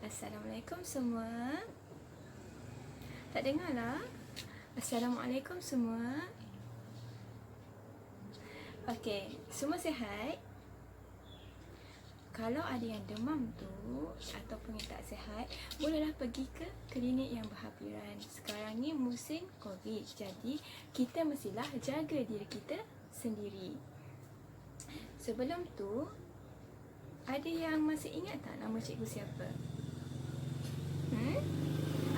Assalamualaikum semua. Tak dengar lah. Assalamualaikum semua. Okey, semua sihat? Kalau ada yang demam tu ataupun yang tak sihat, bolehlah pergi ke klinik yang berhampiran. Sekarang ni musim COVID, jadi kita mestilah jaga diri kita sendiri. Sebelum tu, ada yang masih ingat tak nama cikgu siapa?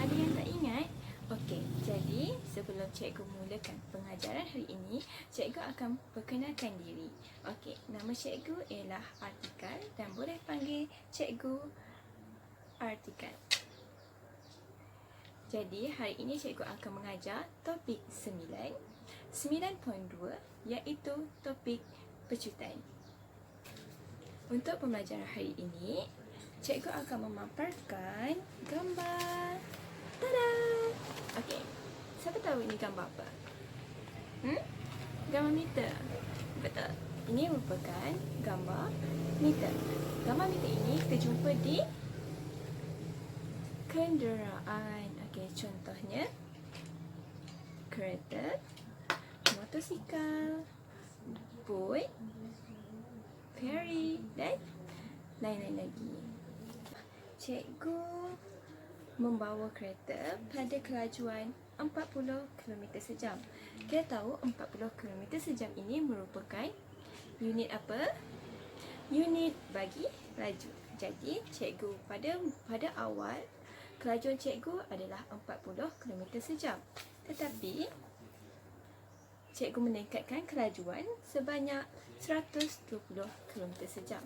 Ada yang tak ingat? Okey, jadi sebelum cikgu mulakan pengajaran hari ini, cikgu akan perkenalkan diri. Okey, nama cikgu ialah Artikal dan boleh panggil cikgu Artikal. Jadi hari ini cikgu akan mengajar topik 9.2 iaitu topik pecutan. Untuk pembelajaran hari ini, cikgu akan memaparkan gambar. Tada! Okey, siapa tahu ini gambar apa? Gambar meter. Betul. Ini merupakan gambar meter. Gambar meter ini kita jumpa di kenderaan. Okey, contohnya kereta, motosikal, boat, ferry dan lain-lain lagi. Cikgu membawa kereta pada kelajuan 40 km sejam. Kita tahu 40 km sejam ini merupakan unit apa? Unit bagi laju. Jadi cikgu pada awal kelajuan cikgu adalah 40 km sejam. Tetapi cikgu meningkatkan kelajuan sebanyak 120 km sejam.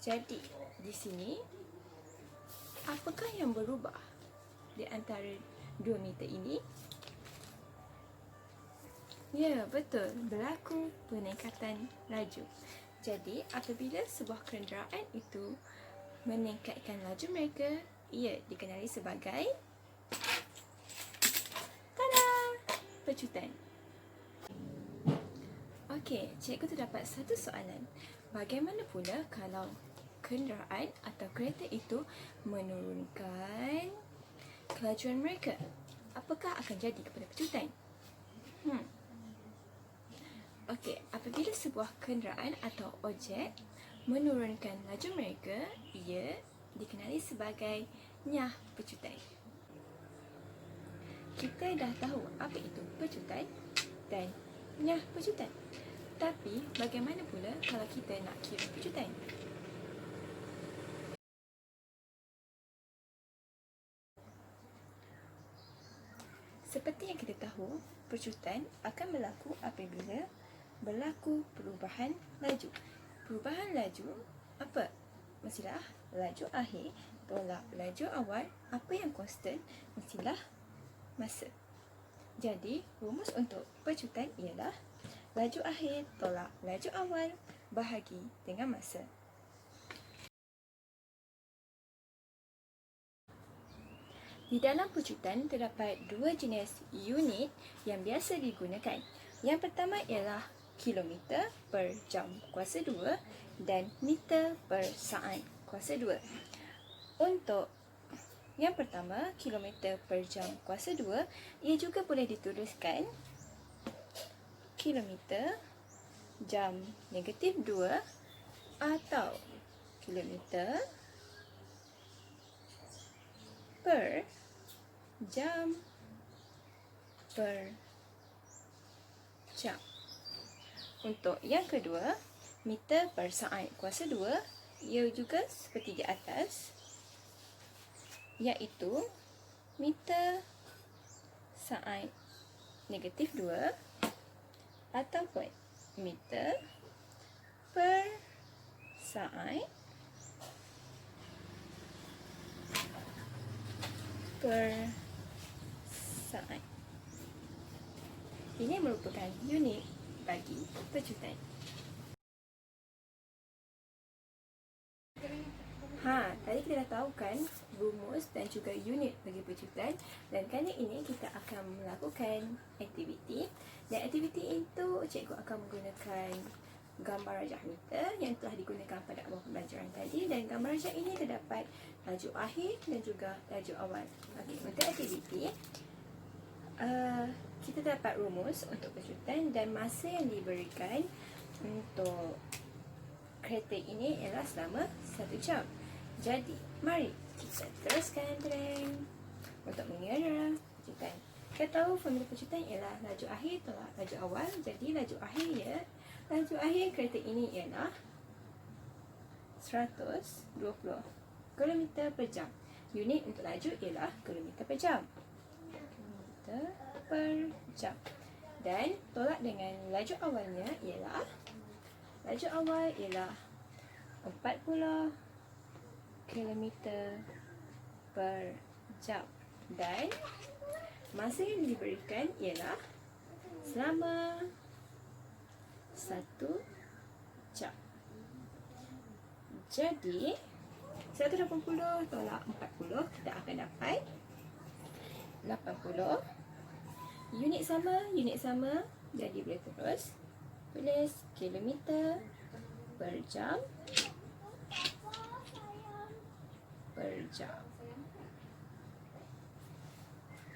Jadi di sini apakah yang berubah di antara dua meter ini? Ya, betul. Berlaku peningkatan laju. Jadi, apabila sebuah kenderaan itu meningkatkan laju mereka, ia dikenali sebagai tada! Pecutan. Okey, cikgu terdapat satu soalan. Bagaimana pula kalau kenderaan atau kereta itu menurunkan kelajuan mereka? Apakah akan jadi kepada pecutan? Okey, apabila sebuah kenderaan atau objek menurunkan laju mereka, ia dikenali sebagai nyah pecutan. Kita dah tahu apa itu pecutan dan nyah pecutan. Tapi bagaimana pula kalau kita nak kira pecutan? Seperti yang kita tahu, pecutan akan berlaku apabila berlaku perubahan laju. Perubahan laju apa? Mestilah laju akhir tolak laju awal. Apa yang konstan? Mestilah masa. Jadi, rumus untuk pecutan ialah laju akhir tolak laju awal bahagi dengan masa. Di dalam pecutan terdapat dua jenis unit yang biasa digunakan. Yang pertama ialah kilometer per jam kuasa 2 dan meter per saat kuasa 2. Untuk yang pertama, kilometer per jam kuasa 2, ia juga boleh dituliskan kilometer jam negatif 2 atau kilometer per jam per jam. Untuk yang kedua, meter per saat kuasa 2, ia juga seperti di atas, iaitu meter saat negatif 2 ataupun meter per saat per saat. Ini merupakan unit bagi pecutan. Tadi kita dah tahu kan rumus dan juga unit bagi pecutan, dan kali ini kita akan melakukan aktiviti. Dan aktiviti itu cikgu akan menggunakan gambar rajah meter yang telah digunakan pada awal pembelajaran tadi, dan gambar rajah ini terdapat laju akhir dan juga laju awal. Okey, untuk aktiviti kita dapat rumus untuk kejutan dan masa yang diberikan untuk kereta ini ialah selama 1 jam. Jadi, mari kita teruskan trend untuk mengira kejutan. Kita tahu formula kejutan ialah laju akhir tolak laju awal. Jadi, laju akhir kereta ini ialah 120 km per jam. Unit untuk laju ialah kilometer per jam. Kilometer per jam. Dan tolak dengan laju awalnya ialah 40 km per jam. Dan masa yang diberikan ialah selama 1 jam. Jadi 180 tolak 40, kita akan dapat 80. Unit sama, jadi boleh terus tulis kilometer per jam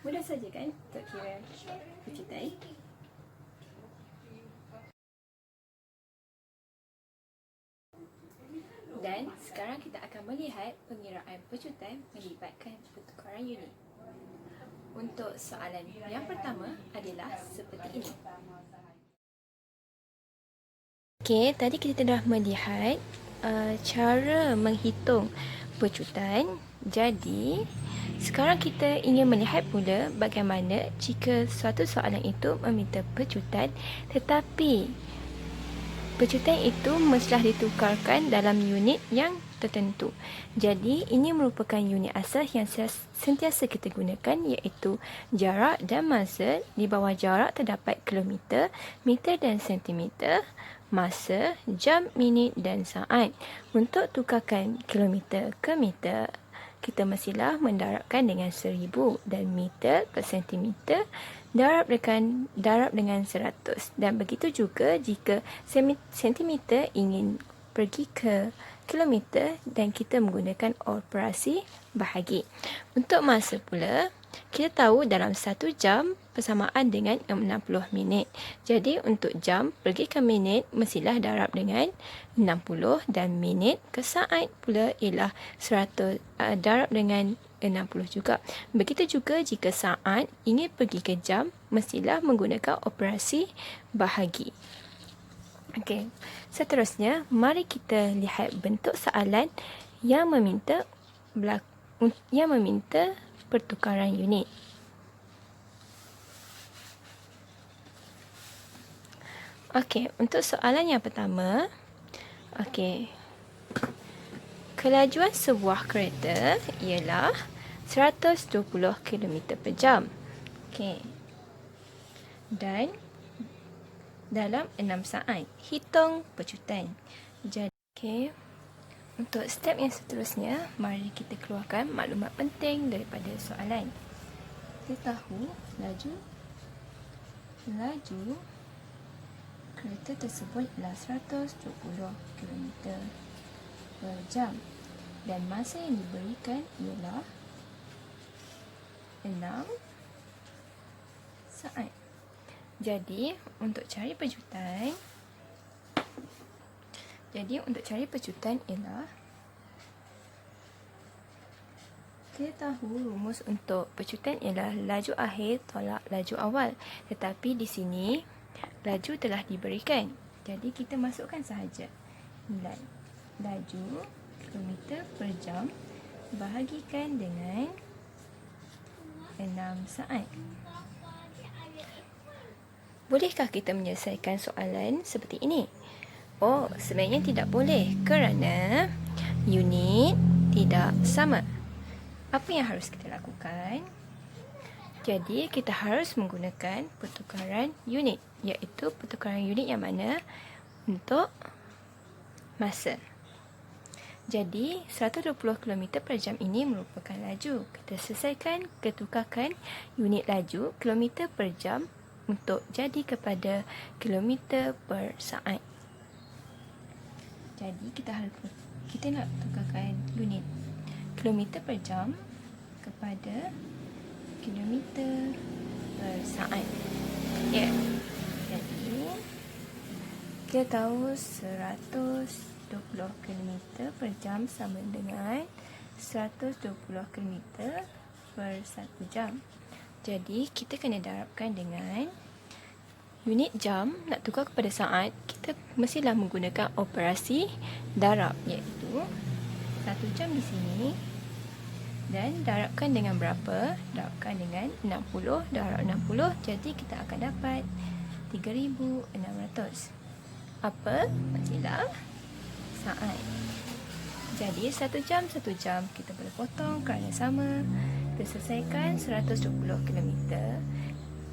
Mudah saja kan untuk kira kejutan. Dan sekarang kita akan melihat pengiraan pejutan melibatkan pertukaran unit. Untuk soalan yang pertama adalah seperti ini. Okey, tadi kita dah melihat cara menghitung pejutan. Jadi, sekarang kita ingin melihat pula bagaimana jika suatu soalan itu meminta pejutan, tetapi pejutan itu mestilah ditukarkan dalam unit yang tertentu. Jadi, ini merupakan unit asas yang sentiasa kita gunakan, iaitu jarak dan masa. Di bawah jarak terdapat kilometer, meter dan sentimeter. Masa, jam, minit dan saat. Untuk tukarkan kilometer ke meter, kita mestilah mendarabkan dengan 1000, dan meter ke sentimeter darab dengan 100. Dan begitu juga jika sentimeter ingin pergi ke kilometer dan kita menggunakan operasi bahagi. Untuk masa pula, kita tahu dalam 1 jam persamaan dengan 60 minit. Jadi untuk jam pergi ke minit mestilah darab dengan 60, dan minit ke saat pula ialah 100 darab dengan 60 juga. Begitu juga jika saat ingin pergi ke jam mestilah menggunakan operasi bahagi. Okey, seterusnya mari kita lihat bentuk soalan yang meminta pertukaran unit. Okey, untuk soalan yang pertama, okey, kelajuan sebuah kereta ialah 120 km per jam. Okey, dan dalam 6 saat. Hitung pejutan. Jadi, okey, untuk step yang seterusnya, mari kita keluarkan maklumat penting daripada soalan. Kita tahu laju kereta tersebut adalah 120 km per jam. Dan masa yang diberikan ialah 6 saat. Jadi, untuk cari pejutan ialah kita tahu rumus untuk pejutan ialah laju akhir tolak laju awal. Tetapi di sini laju telah diberikan. Jadi kita masukkan sahaja nilai laju kilometer per jam bahagikan dengan 6 saat. Bolehkah kita menyelesaikan soalan seperti ini? Oh, sebenarnya tidak boleh kerana unit tidak sama. Apa yang harus kita lakukan? Jadi, kita harus menggunakan pertukaran unit, iaitu pertukaran unit yang mana untuk masa. Jadi, 120 km per jam ini merupakan laju. Kita selesaikan ketukarkan unit laju kilometer per jam untuk jadi kepada kilometer per saat. Jadi kita nak tukarkan unit kilometer per jam kepada kilometer per saat. Ya. Jadi kita tahu 120 km per jam sama dengan 120 km per 1 jam. Jadi kita kena darabkan dengan unit jam. Nak tukar kepada saat, kita mestilah menggunakan operasi darab, iaitu 1 jam di sini dan darabkan dengan berapa? Darabkan dengan 60, darab 60, jadi kita akan dapat 3,600. Apa? Mestilah saat. Jadi 1 jam 1 jam kita boleh potong kerana sama. Kita selesaikan 120 km,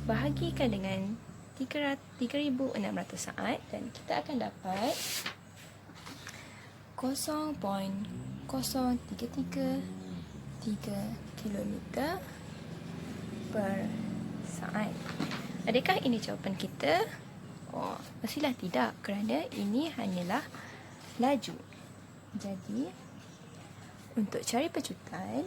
bahagikan dengan 3,600 saat dan kita akan dapat 0.0333 km per saat. Adakah ini jawapan kita? Oh, mestilah tidak, kerana ini hanyalah laju. Jadi, untuk cari pecutan,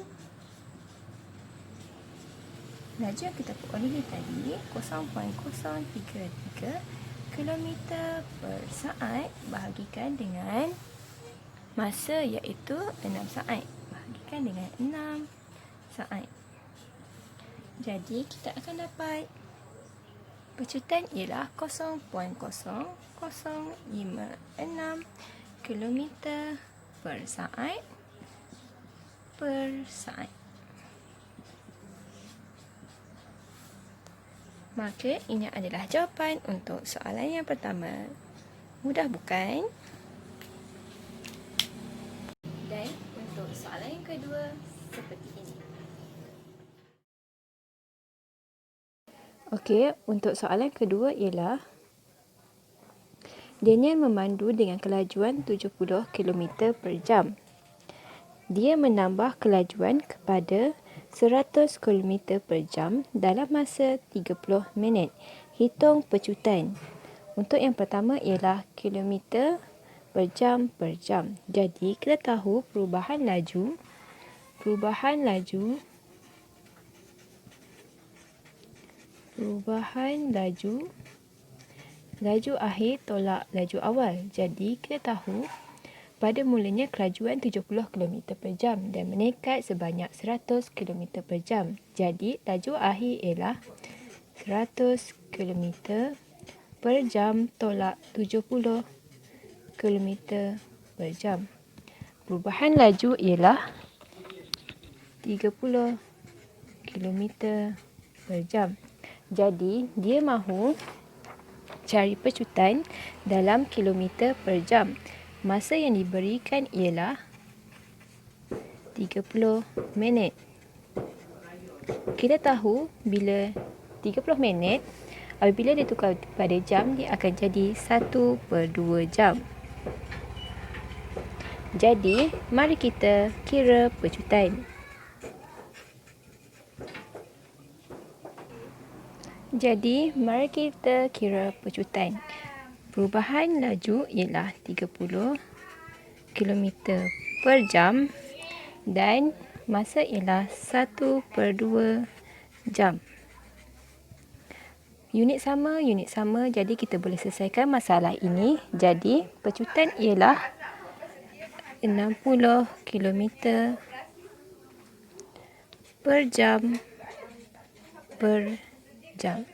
laju yang kita perolehi tadi 0.033 km per saat bahagikan dengan masa, iaitu 6 saat. Bahagikan dengan 6 saat. Jadi kita akan dapat pecutan ialah 0.0056 km per saat per saat. Maka ini adalah jawapan untuk soalan yang pertama. Mudah bukan? Dan untuk soalan yang kedua seperti ini. Okey, untuk soalan kedua ialah Daniel memandu dengan kelajuan 70 km per jam. Dia menambah kelajuan kepada 100 km per jam dalam masa 30 minit. Hitung pecutan. Untuk yang pertama ialah kilometer per jam per jam. Jadi kita tahu perubahan laju laju akhir tolak laju awal. Jadi kita tahu pada mulanya kelajuan 70 km per jam dan meningkat sebanyak 100 km per jam. Jadi, laju akhir ialah 100 km per jam tolak 70 km per jam. Perubahan laju ialah 30 km per jam. Jadi, dia mahu cari pecutan dalam kilometer per jam. Masa yang diberikan ialah 30 minit. Kita tahu bila 30 minit, apabila ditukar pada jam, dia akan jadi 1/2 jam. Jadi, mari kita kira pecutan. Perubahan laju ialah 30 km per jam dan masa ialah 1/2 jam. Unit sama, jadi kita boleh selesaikan masalah ini. Jadi, pecutan ialah 60 km per jam per jam.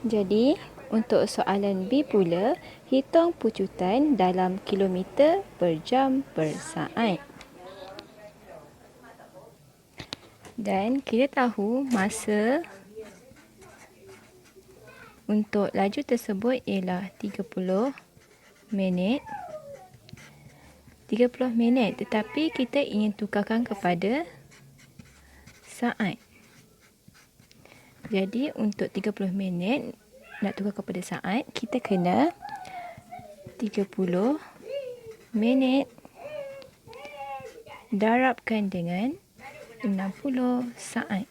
Jadi, untuk soalan B pula, hitung pecutan dalam kilometer per jam per saat. Dan kita tahu masa untuk laju tersebut ialah 30 minit. Tetapi kita ingin tukarkan kepada saat. Jadi untuk 30 minit nak tukar kepada saat, kita kena 30 minit darabkan dengan 60 saat.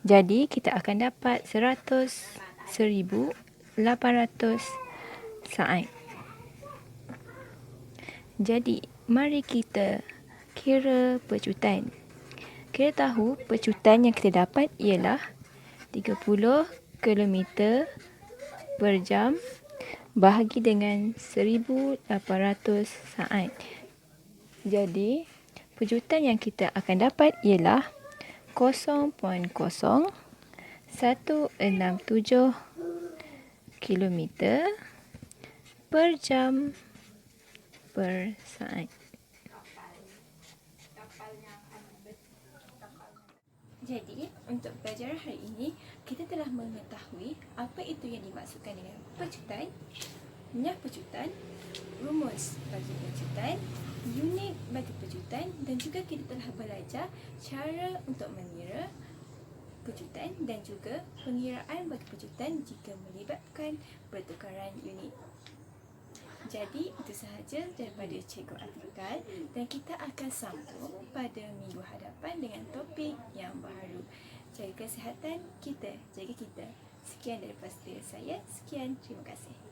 Jadi kita akan dapat 100,000 800 saat. Jadi, mari kita kira pecutan. Kita tahu pecutan yang kita dapat ialah 30 km per jam bahagi dengan 1800 saat. Jadi, pecutan yang kita akan dapat ialah 0.0167 km per jam per saat. Jadi, untuk pelajaran hari ini, kita telah mengetahui apa itu yang dimaksudkan dengan pecutan, minyak pecutan, rumus bagi pecutan, unit bagi pecutan, dan juga kita telah belajar cara untuk mengira pecutan dan juga pengiraan bagi pecutan jika melibatkan pertukaran unit. Jadi, itu sahaja daripada Cikgu Atikal, dan kita akan sambung pada minggu hadapan dengan topik yang baru. Jaga kesihatan kita, jaga kita. Sekian daripada saya. Sekian, terima kasih.